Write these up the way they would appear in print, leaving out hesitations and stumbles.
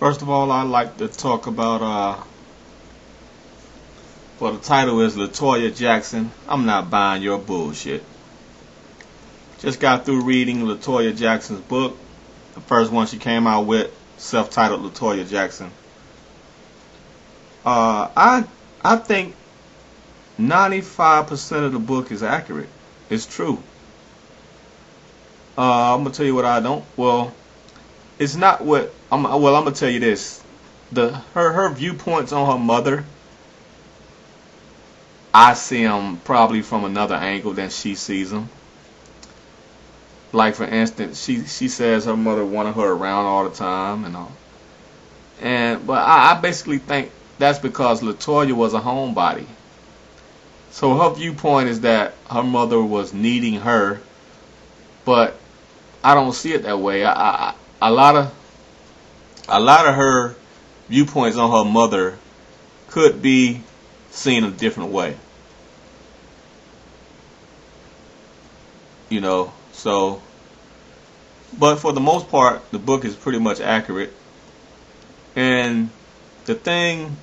First of all, I'd like to talk about, well, the title is Latoya Jackson, I'm not buying your bullshit. Just got through reading Latoya Jackson's book, the first one she came out with, self-titled Latoya Jackson. I think 95% of the book is accurate. It's true. I'm gonna tell you what I don't. Well, it's not what I'm gonna tell you this. Her viewpoints on her mother, I see them probably from another angle than she sees them. Like for instance, she says her mother wanted her around all the time and all. But I basically think that's because Latoya was a homebody. So her viewpoint is that her mother was needing her, but I don't see it that way. A lot of her viewpoints on her mother could be seen a different way. You know, so, but for the most part, the book is pretty much accurate. And the thing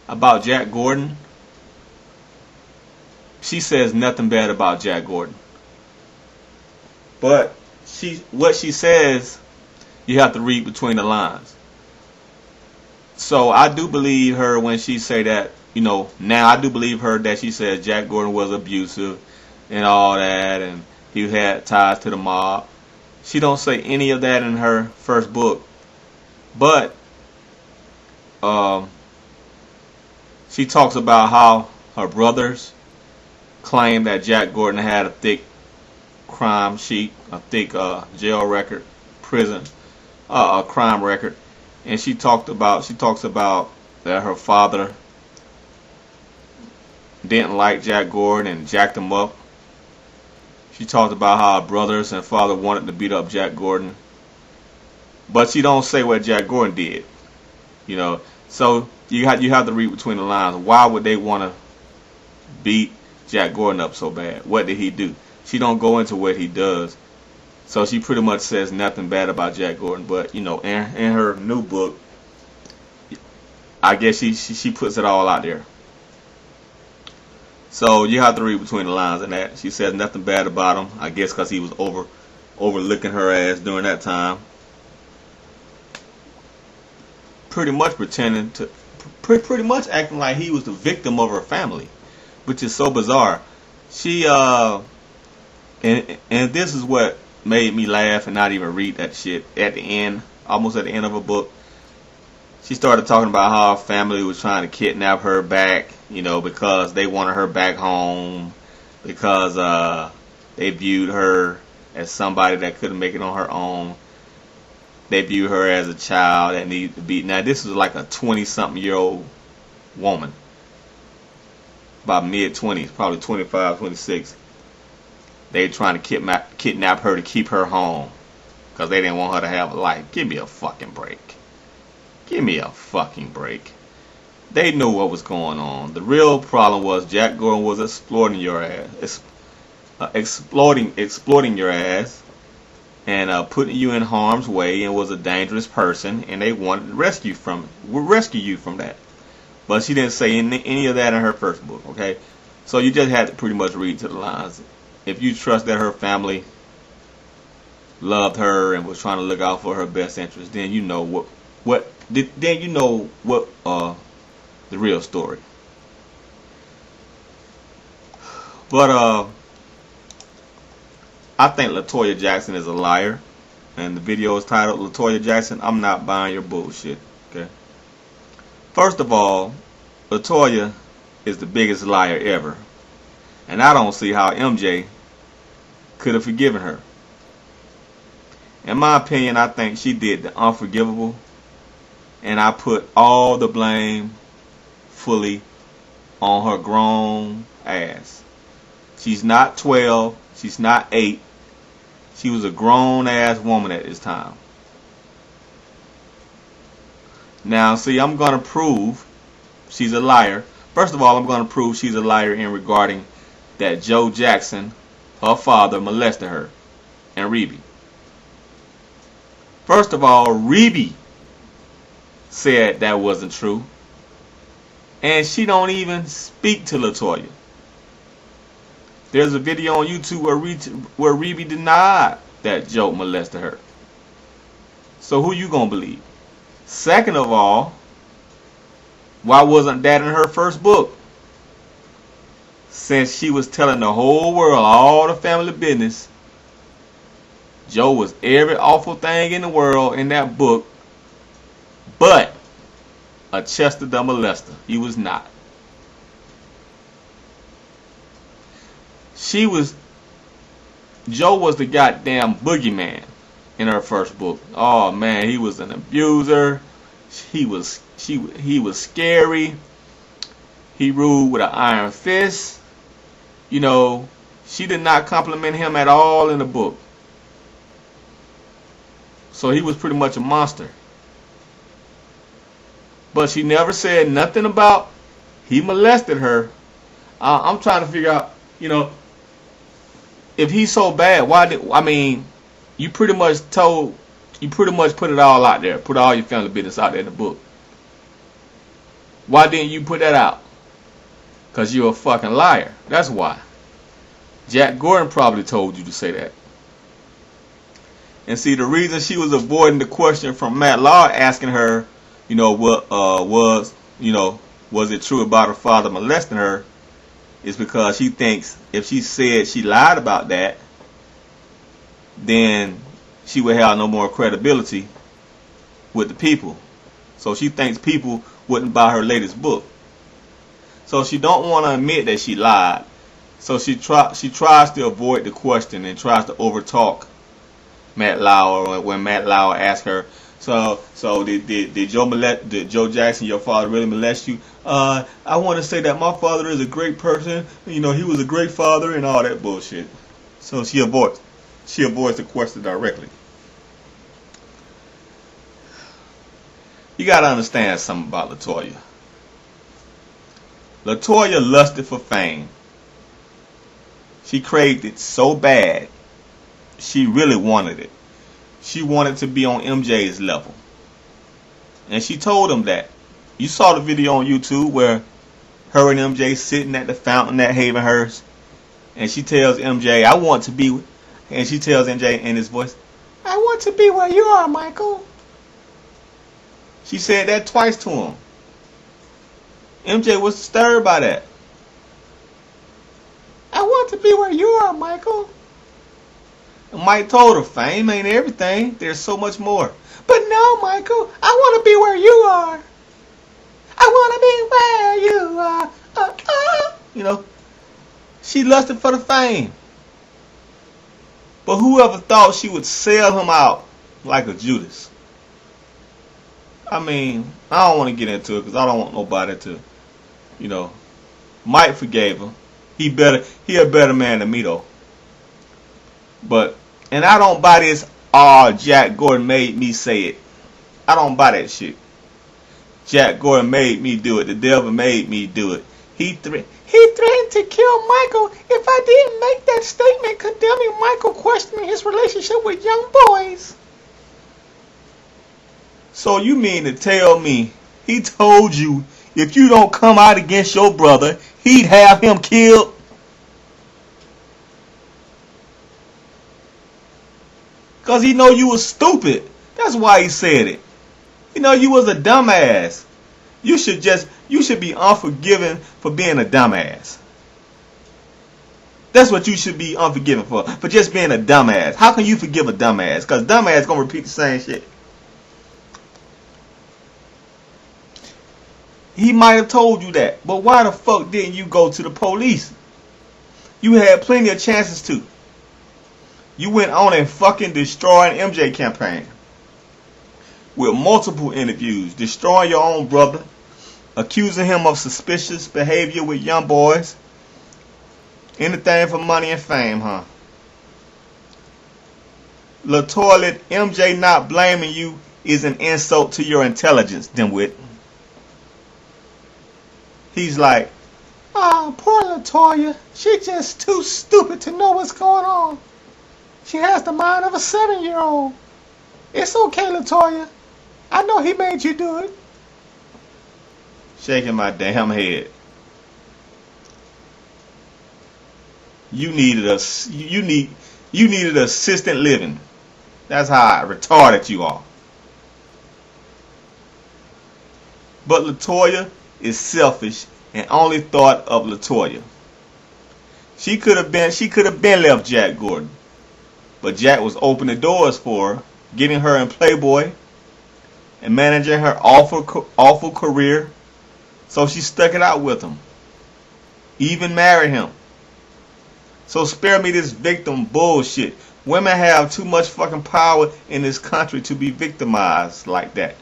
about Jack Gordon, she says nothing bad about Jack Gordon. But what she says, you have to read between the lines. So I do believe her when she say that, you know, now I do believe her that she says Jack Gordon was abusive and all that, and he had ties to the mob. She don't say any of that in her first book. But she talks about how her brothers claim that Jack Gordon had a thick crime sheet, a thick jail record, prison, a crime record, and she talks about that her father didn't like Jack Gordon and jacked him up. She talked about how her brothers and father wanted to beat up Jack Gordon, but she don't say what Jack Gordon did. You know, so you have to read between the lines. Why would they want to beat Jack Gordon up so bad? What did he do? She don't go into what he does. So she pretty much says nothing bad about Jack Gordon. But, you know, in her new book, I guess she puts it all out there. So you have to read between the lines in that. She says nothing bad about him, I guess because he was overlooking her ass during that time. Pretty much pretending to, pretty much acting like he was the victim of her family, which is so bizarre. She and this is what made me laugh and not even read that shit at the end, almost at the end of a book. She started talking about how her family was trying to kidnap her back, you know, because they wanted her back home, because they viewed her as somebody that couldn't make it on her own. They viewed her as a child that needed to be. Now this was like a 20-something-year-old woman, about mid-20s, probably 25, 26. They trying to kidnap her to keep her home because they didn't want her to have a life. Give me a fucking break. Give me a fucking break. They knew what was going on. The real problem was Jack Gordon was exploiting your ass, exploiting your ass, and putting you in harm's way, and was a dangerous person, and they wanted to rescue you from that. But she didn't say any of that in her first book. Okay, so you just had to pretty much read to the lines. If you trust that her family loved her and was trying to look out for her best interest, then you know the real story. But I think Latoya Jackson is a liar, and the video is titled Latoya Jackson, I'm not buying your bullshit. Okay. First of all, Latoya is the biggest liar ever, and I don't see how MJ could have forgiven her. In my opinion, I think she did the unforgivable, and I put all the blame fully on her grown ass. She's not 12, she's not 8. She was a grown ass woman at this time. Now, see, I'm going to prove she's a liar. First of all, I'm going to prove she's a liar in regarding that Joe Jackson, her father, molested her and Reby. First of all, Reby said that wasn't true. And she don't even speak to Latoya. There's a video on YouTube where Reby denied that Joe molested her. So who you gonna believe? Second of all, why wasn't that in her first book? Since she was telling the whole world all the family business, Joe was every awful thing in the world in that book, but a Chester the molester. He was not. Joe was the goddamn boogeyman in her first book. Oh man, he was an abuser. He was scary. He ruled with an iron fist. You know, she did not compliment him at all in the book. So he was pretty much a monster. But she never said nothing about he molested her. I'm trying to figure out, you know, if he's so bad, you pretty much put it all out there. Put all your family business out there in the book. Why didn't you put that out? Because you're a fucking liar. That's why. Jack Gordon probably told you to say that. And see, the reason she was avoiding the question from Matt Law asking her, you know, what was it true about her father molesting her, is because she thinks if she said she lied about that, then she would have no more credibility with the people. So she thinks people wouldn't buy her latest book. So she don't want to admit that she lied. So she tries to avoid the question and tries to overtalk Matt Lauer when Matt Lauer asks her, so did Joe Jackson, your father, really molest you? I want to say that my father is a great person. You know, he was a great father and all that bullshit. So she avoids the question directly. You gotta understand something about Latoya. Latoya lusted for fame. She craved it so bad. She really wanted it. She wanted to be on MJ's level. And she told him that. You saw the video on YouTube where her and MJ sitting at the fountain at Havenhurst. And she tells MJ, I want to be, and she tells MJ in his voice, I want to be where you are, Michael. She said that twice to him. MJ was disturbed by that. I want to be where you are, Michael. And Mike told her, fame ain't everything. There's so much more. But no, Michael, I want to be where you are. I want to be where you are. You know, she lusted for the fame. But whoever thought she would sell him out like a Judas? I mean, I don't want to get into it because I don't want nobody to, you know. Mike forgave him. He a better man than me though. But, and I don't buy this, Jack Gordon made me say it. I don't buy that shit. Jack Gordon made me do it. The devil made me do it. He threatened to kill Michael if I didn't make that statement condemning Michael questioning his relationship with young boys. So you mean to tell me he told you if you don't come out against your brother, he'd have him killed? Because he know you was stupid. That's why he said it. You know you was a dumbass. You should be unforgiven for being a dumbass. That's what you should be unforgiven for just being a dumbass. How can you forgive a dumbass? Because dumbass gonna repeat the same shit. He might have told you that, but why the fuck didn't you go to the police? You had plenty of chances to. You went on and fucking destroyed MJ campaign with multiple interviews, destroying your own brother, accusing him of suspicious behavior with young boys. Anything for money and fame, huh? Latoya, MJ not blaming you is an insult to your intelligence, dimwit. He's like, oh, poor Latoya. She's just too stupid to know what's going on. She has the mind of a 7-year-old. It's okay, Latoya. I know he made you do it. Shaking my damn head. You needed you needed assistant living. That's how retarded you are. But Latoya is selfish and only thought of Latoya. She could have been left Jack Gordon. But Jack was opening doors for her, getting her in Playboy and managing her awful career. So she stuck it out with him. Even married him. So spare me this victim bullshit. Women have too much fucking power in this country to be victimized like that.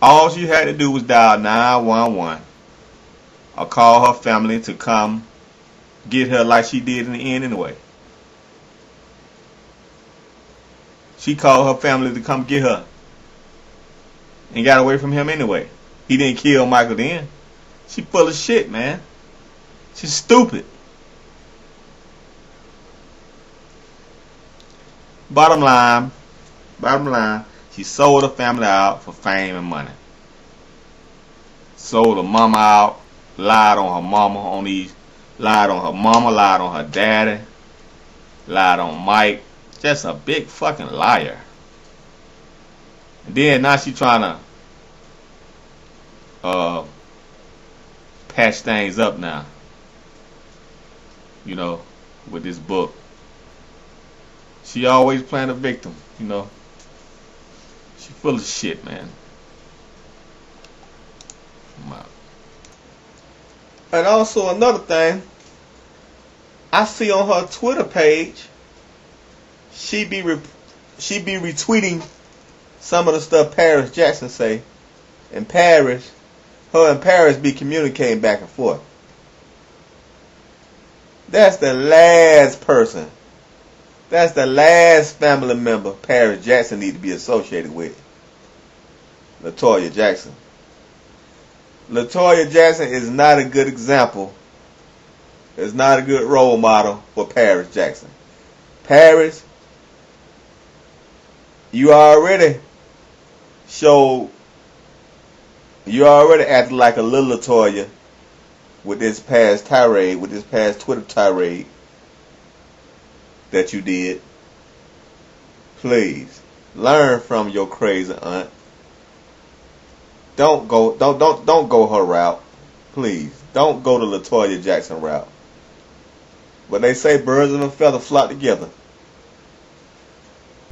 All she had to do was dial 911 or call her family to come get her like she did in the end anyway. She called her family to come get her and got away from him anyway. He didn't kill Michael then. She full of shit, man. She's stupid. Bottom line, she sold her family out for fame and money. Sold her mama out, lied on her mama lied on her daddy, lied on Mike. Just a big fucking liar. And then now she trying to patch things up now. You know, with this book. She always playing a victim, you know. She full of shit, man. And also another thing, I see on her Twitter page, she be retweeting some of the stuff Paris Jackson say. And Paris, her and Paris be communicating back and forth. That's the last person. That's the last family member Paris Jackson need to be associated with. Latoya Jackson. Latoya Jackson is not a good example. Is not a good role model for Paris Jackson. Paris, you already acted like a little Latoya with this past tirade, with this past Twitter tirade that you did. Please learn from your crazy aunt. Don't go her route. Please don't go the Latoya Jackson route. But they say birds of a feather flock together.